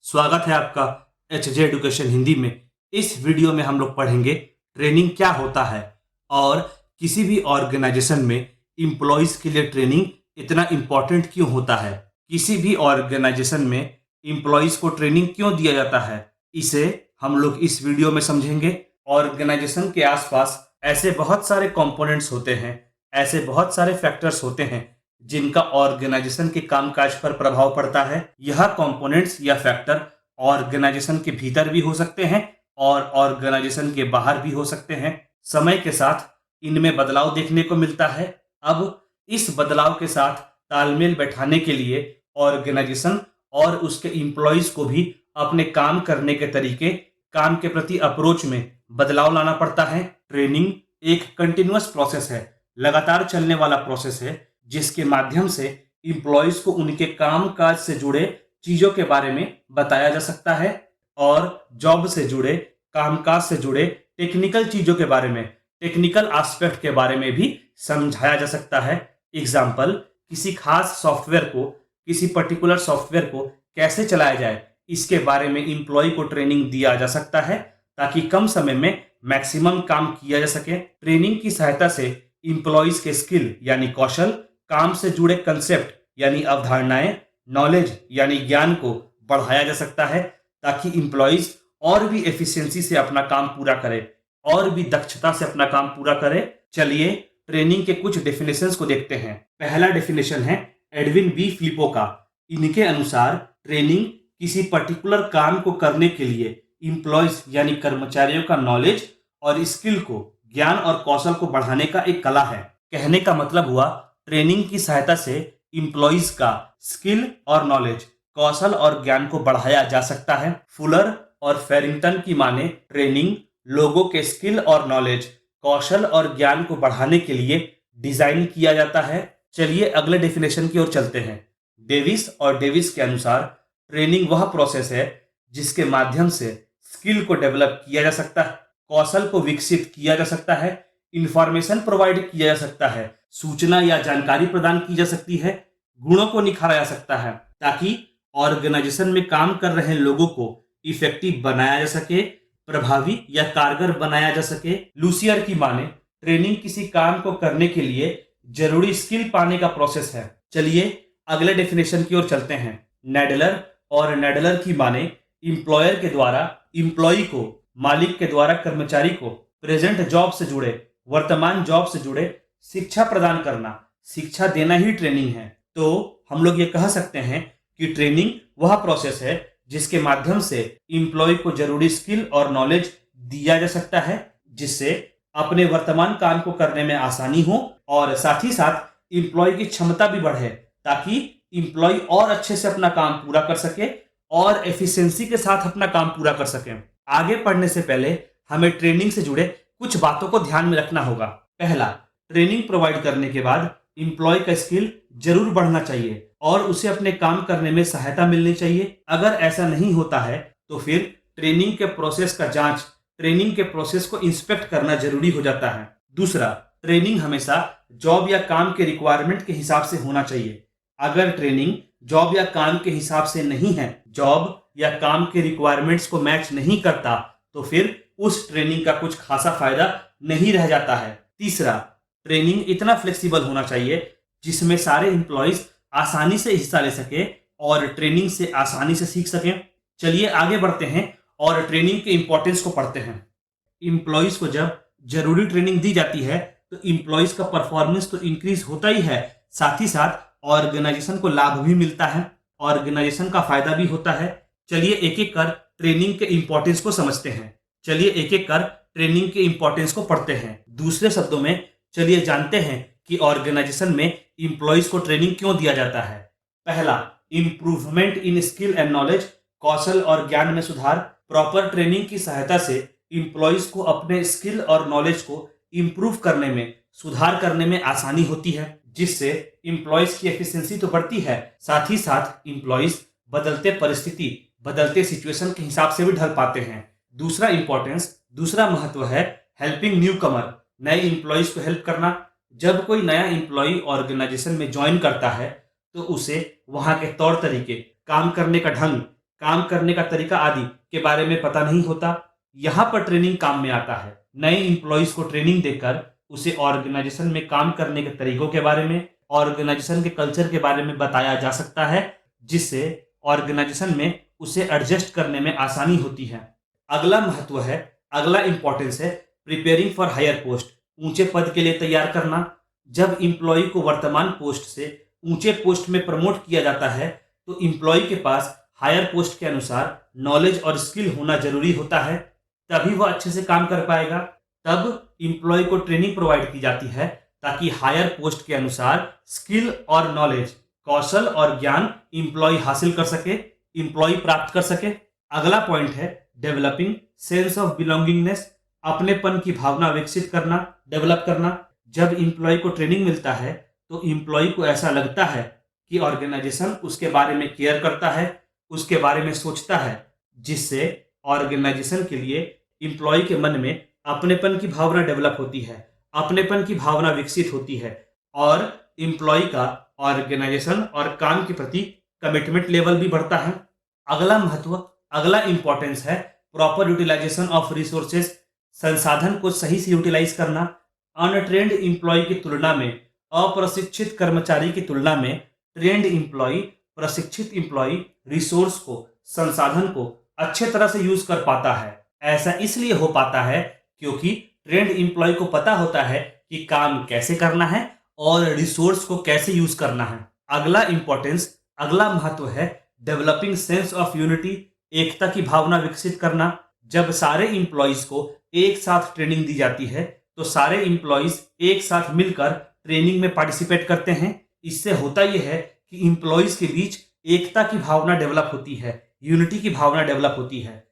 स्वागत है आपका एचजे एडुकेशन हिंदी में। इस वीडियो में हम लोग पढ़ेंगे ट्रेनिंग क्या होता है और किसी भी ऑर्गेनाइजेशन में इम्प्लॉयज के लिए ट्रेनिंग इतना इम्पोर्टेंट क्यों होता है। किसी भी ऑर्गेनाइजेशन में इम्प्लॉयज को ट्रेनिंग क्यों दिया जाता है, इसे हम लोग इस वीडियो में समझेंगे। ऑर्गेनाइजेशन के आसपास ऐसे बहुत सारे कंपोनेंट्स होते हैं, ऐसे बहुत सारे फैक्टर्स होते हैं जिनका ऑर्गेनाइजेशन के कामकाज पर प्रभाव पड़ता है। यह कंपोनेंट्स या फैक्टर ऑर्गेनाइजेशन के भीतर भी हो सकते हैं और ऑर्गेनाइजेशन के बाहर भी हो सकते हैं। समय के साथ इनमें बदलाव देखने को मिलता है। अब इस बदलाव के साथ तालमेल बैठाने के लिए ऑर्गेनाइजेशन और उसके एम्प्लॉयज को भी अपने काम करने के तरीके, काम के प्रति अप्रोच में बदलाव लाना पड़ता है। ट्रेनिंग एक कंटिन्यूअस प्रोसेस है, लगातार चलने वाला प्रोसेस है, जिसके माध्यम से इम्प्लॉयज को उनके काम काज से जुड़े चीजों के बारे में बताया जा सकता है और जॉब से जुड़े, कामकाज से जुड़े टेक्निकल चीजों के बारे में, टेक्निकल एस्पेक्ट के बारे में भी समझाया जा सकता है। एग्जाम्पल, किसी खास सॉफ्टवेयर को, किसी पर्टिकुलर सॉफ्टवेयर को कैसे चलाया जाए, इसके बारे में इम्प्लॉय को ट्रेनिंग दिया जा सकता है ताकि कम समय में मैक्सिमम काम किया जा सके। ट्रेनिंग की सहायता से इम्प्लॉयज के स्किल यानी कौशल, काम से जुड़े कंसेप्ट यानी अवधारणाएं, नॉलेज यानी ज्ञान को बढ़ाया जा सकता है ताकि इम्प्लॉयज और भी एफिशिएंसी से अपना काम पूरा करे, और भी दक्षता से अपना काम पूरा करे। चलिए ट्रेनिंग के कुछ डेफिनेशंस को देखते हैं। पहला डेफिनेशन है एडविन बी फिलिपो का। इनके अनुसार ट्रेनिंग किसी पर्टिकुलर काम को करने के लिए इम्प्लॉयज यानी कर्मचारियों का नॉलेज और स्किल को, ज्ञान और कौशल को बढ़ाने का एक कला है। कहने का मतलब हुआ, ट्रेनिंग की सहायता से इम्प्लॉयज का स्किल और नॉलेज, कौशल और ज्ञान को बढ़ाया जा सकता है। फुलर और फेरिंगटन की माने ट्रेनिंग लोगों के स्किल और नॉलेज, कौशल और ज्ञान को बढ़ाने के लिए डिजाइन किया जाता है। चलिए अगले डेफिनेशन की ओर चलते हैं। डेविस और डेविस के अनुसार ट्रेनिंग वह प्रोसेस है जिसके माध्यम से स्किल को डेवलप किया जा सकता है, कौशल को विकसित किया जा सकता है, इंफॉर्मेशन प्रोवाइड किया जा सकता है, सूचना या जानकारी प्रदान की जा सकती है, गुणों को निखारा जा सकता है ताकि ऑर्गेनाइजेशन में काम कर रहे लोगों को इफेक्टिव बनाया जा सके, प्रभावी या कारगर बनाया जा सके। लूसियर की माने ट्रेनिंग किसी काम को करने के लिए जरूरी स्किल पाने का प्रोसेस है। चलिए अगले डेफिनेशन की ओर चलते हैं। नेडलर और नेडलर की माने इंप्लॉयर के द्वारा इंप्लॉई को, मालिक के द्वारा कर्मचारी को प्रेजेंट जॉब से जुड़े, वर्तमान जॉब से जुड़े शिक्षा प्रदान करना, शिक्षा देना ही ट्रेनिंग है। तो हम लोग ये कह सकते हैं कि ट्रेनिंग वह प्रोसेस है जिसके माध्यम से इंप्लॉय को जरूरी स्किल और नॉलेज दिया जा सकता है, जिससे अपने वर्तमान काम को करने में आसानी हो और साथ ही साथ इंप्लॉय की क्षमता भी बढ़े ताकि इंप्लॉय और अच्छे से अपना काम पूरा कर सके और एफिशिएंसी के साथ अपना काम पूरा कर सके। आगे पढ़ने से पहले हमें ट्रेनिंग से जुड़े कुछ बातों को ध्यान में रखना होगा। पहला, ट्रेनिंग प्रोवाइड करने के बाद इंप्लॉय का स्किल जरूर बढ़ना चाहिए और उसे अपने काम करने में सहायता मिलनी चाहिए। अगर ऐसा नहीं होता है तो फिर ट्रेनिंग के प्रोसेस का जांच, ट्रेनिंग के प्रोसेस को इंस्पेक्ट करना जरूरी हो जाता है। दूसरा, ट्रेनिंग हमेशा जॉब या काम के रिक्वायरमेंट के हिसाब से होना चाहिए। अगर ट्रेनिंग जॉब या काम के हिसाब से नहीं है, जॉब या काम के रिक्वायरमेंट्स को मैच नहीं करता, तो फिर उस ट्रेनिंग का कुछ खासा फायदा नहीं रह जाता है। तीसरा, ट्रेनिंग इतना फ्लेक्सिबल होना चाहिए जिसमें सारे एम्प्लॉयज आसानी से हिस्सा ले सके और ट्रेनिंग से आसानी से सीख सकें। चलिए आगे बढ़ते हैं और ट्रेनिंग के इंपॉर्टेंस को पढ़ते हैं। एम्प्लॉयज को जब जरूरी ट्रेनिंग दी जाती है तो एम्प्लॉयज का परफॉर्मेंस तो इंक्रीज होता ही है, साथ ही साथ ऑर्गेनाइजेशन को लाभ भी मिलता है, ऑर्गेनाइजेशन का फायदा भी होता है। चलिए एक एक कर ट्रेनिंग के इंपॉर्टेंस को समझते हैं। चलिए एक एक कर ट्रेनिंग के इंपॉर्टेंस को पढ़ते हैं। दूसरे शब्दों में चलिए जानते हैं कि ऑर्गेनाइजेशन में इंप्लॉयज को ट्रेनिंग क्यों दिया जाता है। पहला, improvement in skill and knowledge, कौशल और ज्ञान में सुधार। प्रॉपर ट्रेनिंग की सहायता से इंप्लॉयज को अपने स्किल और नॉलेज को इंप्रूव करने में, सुधार करने में आसानी होती है, जिससे इंप्लॉयज की एफिशिएंसी तो बढ़ती है, साथ ही साथ इंप्लॉयज बदलते परिस्थिति, बदलते सिचुएशन के हिसाब से भी ढल पाते हैं। दूसरा इंपॉर्टेंस, दूसरा महत्व है हेल्पिंग न्यू कमर, नए इंप्लॉयज को हेल्प करना। जब कोई नया इंप्लॉय ऑर्गेनाइजेशन में ज्वाइन करता है तो उसे वहां के तौर तरीके, काम करने का ढंग, काम करने का तरीका आदि के बारे में पता नहीं होता। यहाँ पर ट्रेनिंग काम में आता है। नए इंप्लॉइज को ट्रेनिंग देकर उसे ऑर्गेनाइजेशन में काम करने के तरीकों के बारे में, ऑर्गेनाइजेशन के कल्चर के बारे में बताया जा सकता है, जिससे ऑर्गेनाइजेशन में उसे एडजस्ट करने में आसानी होती है। अगला इंपॉर्टेंस है प्रिपेयरिंग फॉर हायर पोस्ट, ऊंचे पद के लिए तैयार करना। जब इंप्लॉय को वर्तमान पोस्ट से ऊंचे पोस्ट में प्रमोट किया जाता है तो इंप्लॉय के पास हायर पोस्ट के अनुसार नॉलेज और स्किल होना जरूरी होता है, तभी वह अच्छे से काम कर पाएगा। तब इंप्लॉय को ट्रेनिंग प्रोवाइड की जाती है ताकि हायर पोस्ट के अनुसार स्किल और नॉलेज, कौशल और ज्ञान इंप्लॉय हासिल कर सके, इंप्लॉय प्राप्त कर सके। अगला पॉइंट है डेवलपिंग सेंस ऑफ बिलोंगिंगनेस, अपनेपन की भावना विकसित करना, डेवलप करना। जब इंप्लॉय को ट्रेनिंग मिलता है तो इंप्लॉय को ऐसा लगता है कि ऑर्गेनाइजेशन उसके बारे में केयर करता है, उसके बारे में सोचता है, जिससे ऑर्गेनाइजेशन के लिए इंप्लॉय के मन में अपनेपन की भावना डेवलप होती है, अपनेपन की भावना विकसित होती है और इंप्लॉय का ऑर्गेनाइजेशन और काम के प्रति कमिटमेंट लेवल भी बढ़ता है। अगला इंपॉर्टेंस है प्रॉपर यूटिलाइजेशन ऑफ रिसोर्सेज, संसाधन को सही से यूटिलाइज करना। अनट्रेंड इंप्लॉय की तुलना में, अप्रशिक्षित कर्मचारी की तुलना में ट्रेंड इंप्लॉय, प्रशिक्षित इंप्लॉय रिसोर्स को, संसाधन को अच्छे तरह से यूज कर पाता है। ऐसा इसलिए हो पाता है क्योंकि ट्रेंड इंप्लॉय को पता होता है कि काम कैसे करना है और रिसोर्स को कैसे यूज करना है। अगला महत्व है डेवलपिंग सेंस ऑफ यूनिटी, एकता की भावना विकसित करना। जब सारे इंप्लॉयज को एक साथ ट्रेनिंग दी जाती है तो सारे इंप्लॉयज एक साथ मिलकर ट्रेनिंग में पार्टिसिपेट करते हैं। इससे होता यह है कि इंप्लॉयज के बीच एकता की भावना डेवलप होती है, यूनिटी की भावना डेवलप होती है।